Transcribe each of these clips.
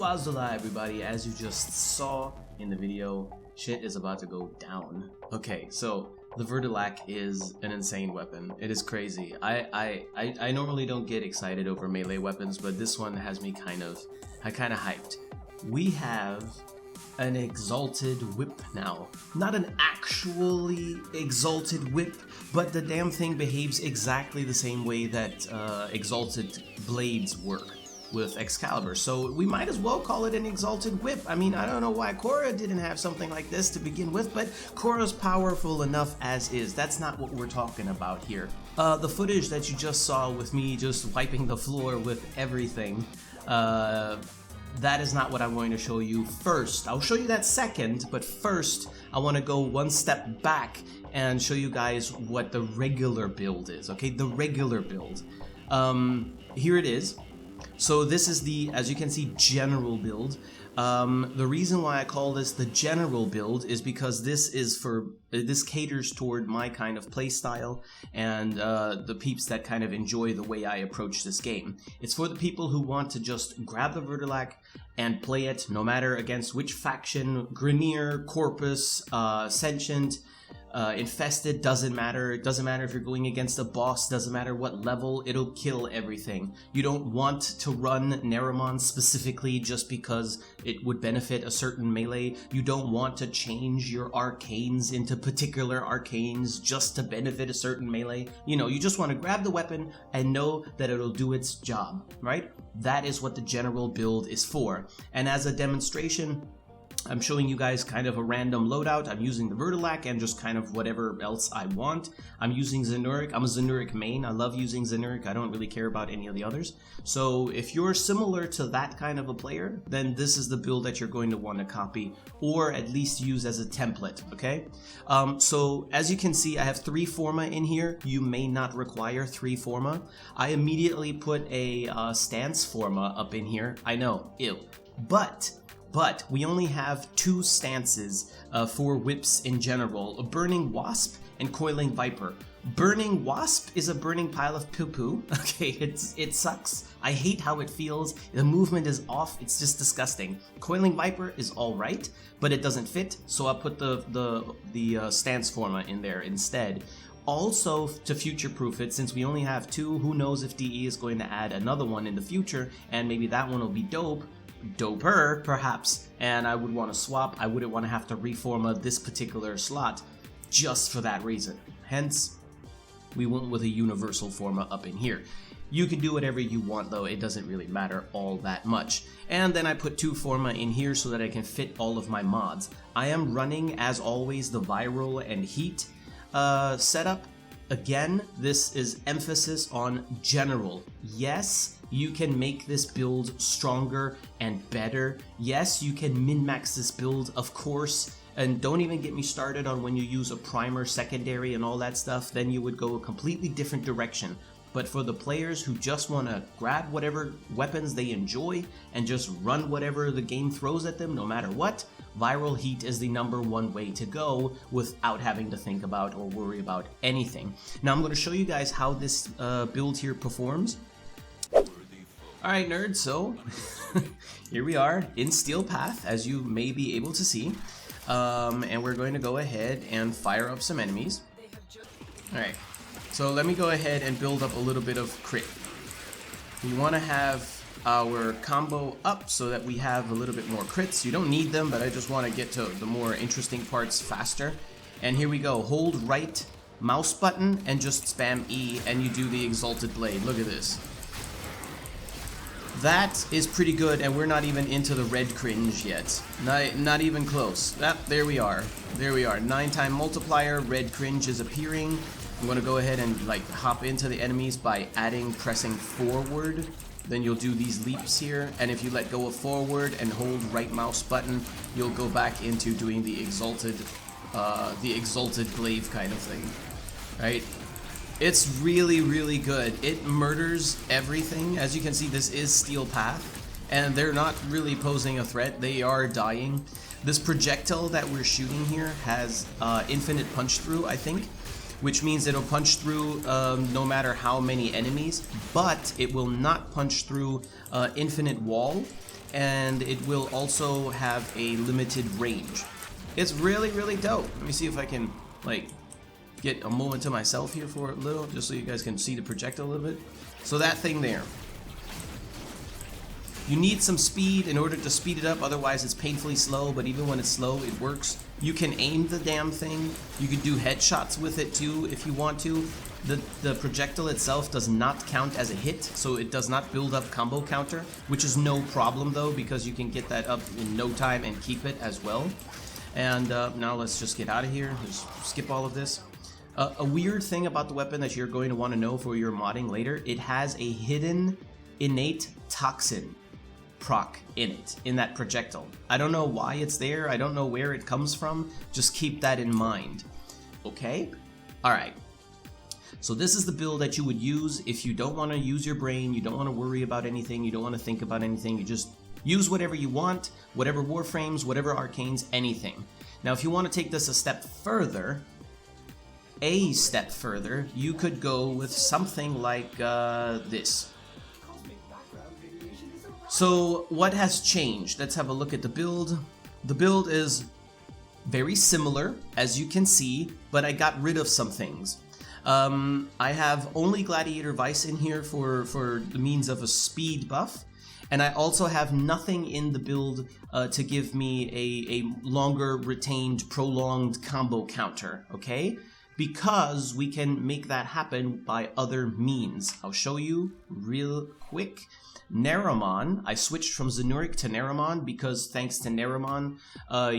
Swazdala, everybody. As you just saw in the video, shit is about to go down. Okay, so the Verdilac is an insane weapon. It is crazy. I normally don't get excited over melee weapons, but this one has me kind of hyped. We have an Exalted whip now. Not an actually Exalted whip, but the damn thing behaves exactly the same way that Exalted blades work with Excalibur, so we might as well call it an Exalted whip. I mean, I don't know why Korra didn't have something like this to begin with, but Korra's powerful enough as is. That's not what we're talking about here. The footage that you just saw with me just wiping the floor with everything, that is not what I'm going to show you first. I'll show you that second, but first I want to go one step back and show you guys what the regular build is, okay? The regular build. Here it is. So this is the, as you can see, general build. The reason why I call this the general build is because this caters toward my kind of playstyle and the peeps that kind of enjoy the way I approach this game. It's for the people who want to just grab the Verdilac and play it no matter against which faction, Grineer, Corpus, Sentient, Infested, doesn't matter. It doesn't matter if you're going against a boss, doesn't matter what level, it'll kill everything. You don't want to run Neramon specifically just because it would benefit a certain melee. You don't want to change your arcanes into particular arcanes just to benefit a certain melee. You know, you just want to grab the weapon and know that it'll do its job, right? That is what the general build is for. And as a demonstration, I'm showing you guys kind of a random loadout. I'm using the Verdilac and just kind of whatever else I want. I'm using Zenuric. I'm a Zenuric main. I love using Zenuric. I don't really care about any of the others. So if you're similar to that kind of a player, then this is the build that you're going to want to copy or at least use as a template, okay? So as you can see, I have 3 forma in here. You may not require 3 forma. I immediately put a stance forma up in here. I know, ew. But we only have 2 stances for whips in general, a Burning Wasp and Coiling Viper. Burning Wasp is a burning pile of poo-poo. Okay, it sucks. I hate how it feels. The movement is off. It's just disgusting. Coiling Viper is alright, but it doesn't fit, so I put the stance forma in there instead. Also, to future-proof it, since we only have 2, who knows if DE is going to add another one in the future, and maybe that one will be doper, perhaps, and I would want to swap. I wouldn't want to have to reforma this particular slot just for that reason. Hence, we went with a universal forma up in here. You can do whatever you want though, it doesn't really matter all that much. And then I put 2 forma in here so that I can fit all of my mods. I am running, as always, the viral and heat setup. Again, this is emphasis on general. Yes, you can make this build stronger and better. Yes, you can min-max this build, of course. And don't even get me started on when you use a primer secondary and all that stuff, then you would go a completely different direction. But for the players who just want to grab whatever weapons they enjoy and just run whatever the game throws at them no matter what, Viral Heat is the #1 way to go without having to think about or worry about anything. Now I'm going to show you guys how this build here performs. Alright nerds, so here we are in Steel Path, as you may be able to see. And we're going to go ahead and fire up some enemies. Alright. So let me go ahead and build up a little bit of crit. We want to have our combo up so that we have a little bit more crits. You don't need them, but I just want to get to the more interesting parts faster. And here we go. Hold right mouse button and just spam E and you do the Exalted Blade. Look at this. That is pretty good, and we're not even into the red cringe yet. Not even close. There we are. There we are. 9-time multiplier, red cringe is appearing. I'm going to go ahead and like hop into the enemies by pressing forward. Then you'll do these leaps here, and if you let go of forward and hold right mouse button, you'll go back into doing the exalted glaive kind of thing, right? It's really, really good. It murders everything. As you can see, this is Steel Path, and they're not really posing a threat. They are dying. This projectile that we're shooting here has infinite punch through, I think, which means it'll punch through no matter how many enemies, but it will not punch through infinite wall, and it will also have a limited range. It's really, really dope. Let me see if I can, like, get a moment to myself here for a little, just so you guys can see the projectile a little bit. So that thing there. You need some speed in order to speed it up, otherwise it's painfully slow, but even when it's slow, it works. You can aim the damn thing. You can do headshots with it too if you want to. The projectile itself does not count as a hit, so it does not build up combo counter, which is no problem though, because you can get that up in no time and keep it as well. And now let's just get out of here. Just skip all of this. A weird thing about the weapon that you're going to want to know for your modding later, it has a hidden innate toxin proc in it, in that projectile. I don't know why it's there, I don't know where it comes from, just keep that in mind. Okay? Alright. So this is the build that you would use if you don't want to use your brain, you don't want to worry about anything, you don't want to think about anything, you just use whatever you want, whatever warframes, whatever arcanes, anything. Now if you want to take this a step further, you could go with something like this. So what has changed? Let's have a look at the build. The build is very similar, as you can see, but I got rid of some things. I have only Gladiator Vice in here for the means of a speed buff, and I also have nothing in the build to give me a longer retained prolonged combo counter, okay? Because we can make that happen by other means. I'll show you real quick. Naramon, I switched from Zenuric to Naramon because thanks to Naramon,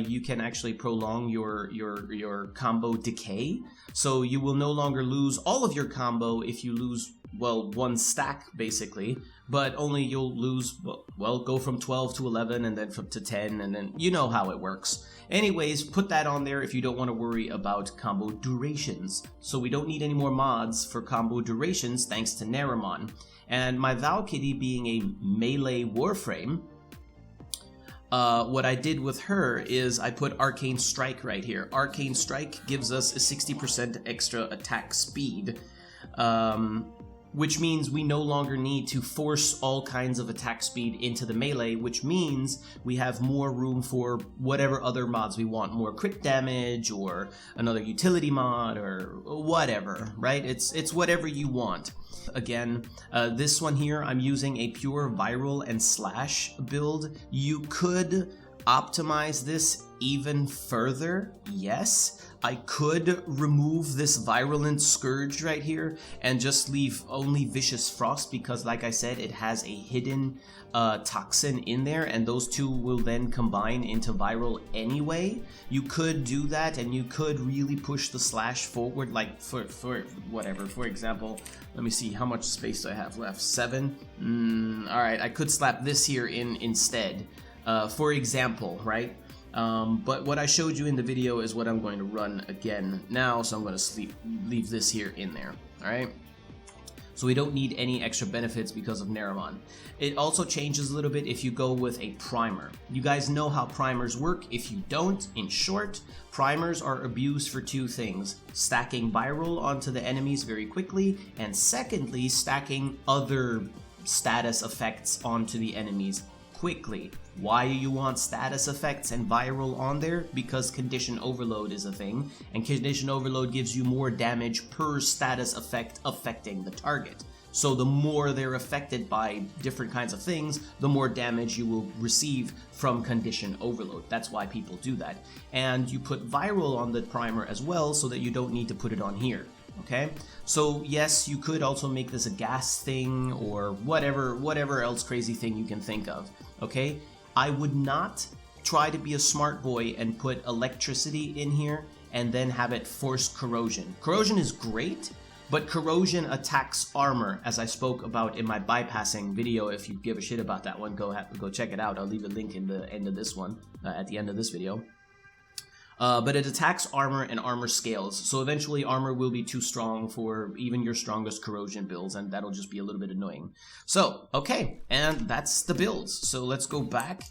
you can actually prolong your combo decay. So you will no longer lose all of your combo if you lose, well, one stack basically, but only you'll lose, well, go from 12 to 11 and then from to 10, and then you know how it works. Anyways, put that on there if you don't want to worry about combo durations. So we don't need any more mods for combo durations thanks to Naramon. And my Valkyrie being a melee warframe, what I did with her is I put Arcane Strike right here. Arcane Strike gives us a 60% extra attack speed, which means we no longer need to force all kinds of attack speed into the melee, which means we have more room for whatever other mods we want, more crit damage or another utility mod or whatever, right? It's whatever you want. Again, this one here, I'm using a pure viral and slash build. You could optimize this even further, yes. I could remove this virulent scourge right here and just leave only vicious frost because, like I said, it has a hidden toxin in there, and those two will then combine into viral anyway. You could do that, and you could really push the slash forward, like for whatever. For example, let me see how much space do I have left. 7. All right, I could slap this here in instead. For example, right? But what I showed you in the video is what I'm going to run again now, so I'm going to leave this here in there, alright? So we don't need any extra benefits because of Naramon. It also changes a little bit if you go with a primer. You guys know how primers work. If you don't, in short, primers are abused for two things: stacking viral onto the enemies very quickly, and secondly, stacking other status effects onto the enemies quickly. Why do you want status effects and viral on there? Because condition overload is a thing, and condition overload gives you more damage per status effect affecting the target. So the more they're affected by different kinds of things, the more damage you will receive from condition overload. That's why people do that. And you put viral on the primer as well so that you don't need to put it on here. Okay, so yes, you could also make this a gas thing or whatever else crazy thing you can think of. Okay, I would not try to be a smart boy and put electricity in here and then have it force corrosion. Corrosion is great, but corrosion attacks armor, as I spoke about in my bypassing video. If you give a shit about that one, go check it out. I'll leave a link in the end of this one, at the end of this video. But it attacks armor and armor scales, so eventually armor will be too strong for even your strongest corrosion builds, and that'll just be a little bit annoying. So, okay, and that's the builds. So let's go back.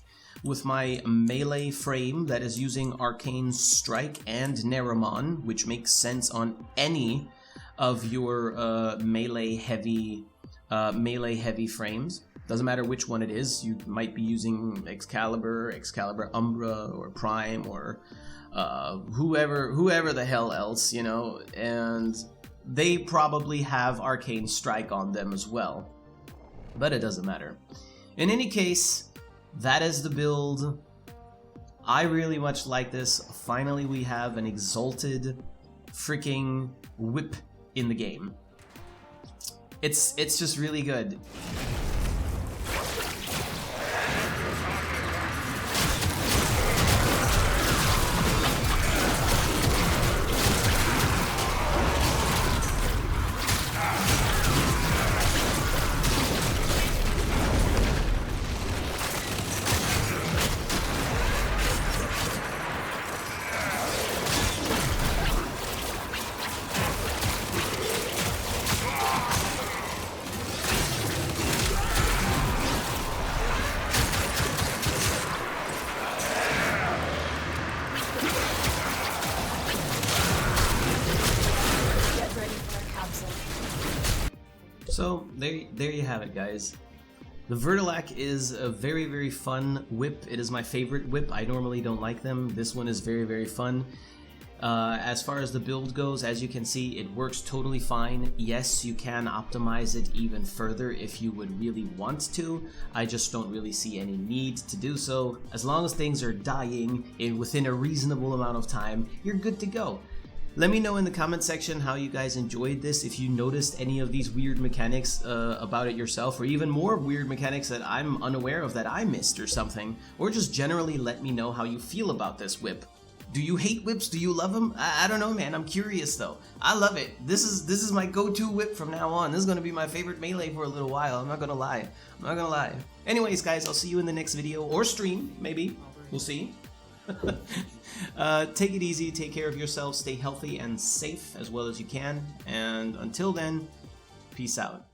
with my melee frame that is using Arcane Strike and Neramon, which makes sense on any of your melee heavy frames. Doesn't matter which one it is. You might be using Excalibur, Excalibur Umbra, or Prime, or whoever the hell else, you know, and they probably have Arcane Strike on them as well. But it doesn't matter. In any case, that is the build. I really much like this. Finally, we have an Exalted freaking whip in the game. It's just really good. So there you have it, guys. The Verdilac is a very, very fun whip. It is my favorite whip. I normally don't like them. This one is very, very fun. As far as the build goes, as you can see, it works totally fine. Yes, you can optimize it even further if you would really want to. I just don't really see any need to do so. As long as things are dying within a reasonable amount of time, you're good to go. Let me know in the comment section how you guys enjoyed this, if you noticed any of these weird mechanics about it yourself, or even more weird mechanics that I'm unaware of that I missed or something, or just generally let me know how you feel about this whip. Do you hate whips? Do you love them? I don't know, man. I'm curious though. I love it. This is my go-to whip from now on. This is gonna be my favorite melee for a little while. I'm not gonna lie. Anyways, guys, I'll see you in the next video or stream, maybe. We'll see. Take it easy, take care of yourselves, stay healthy and safe as well as you can, and until then, peace out.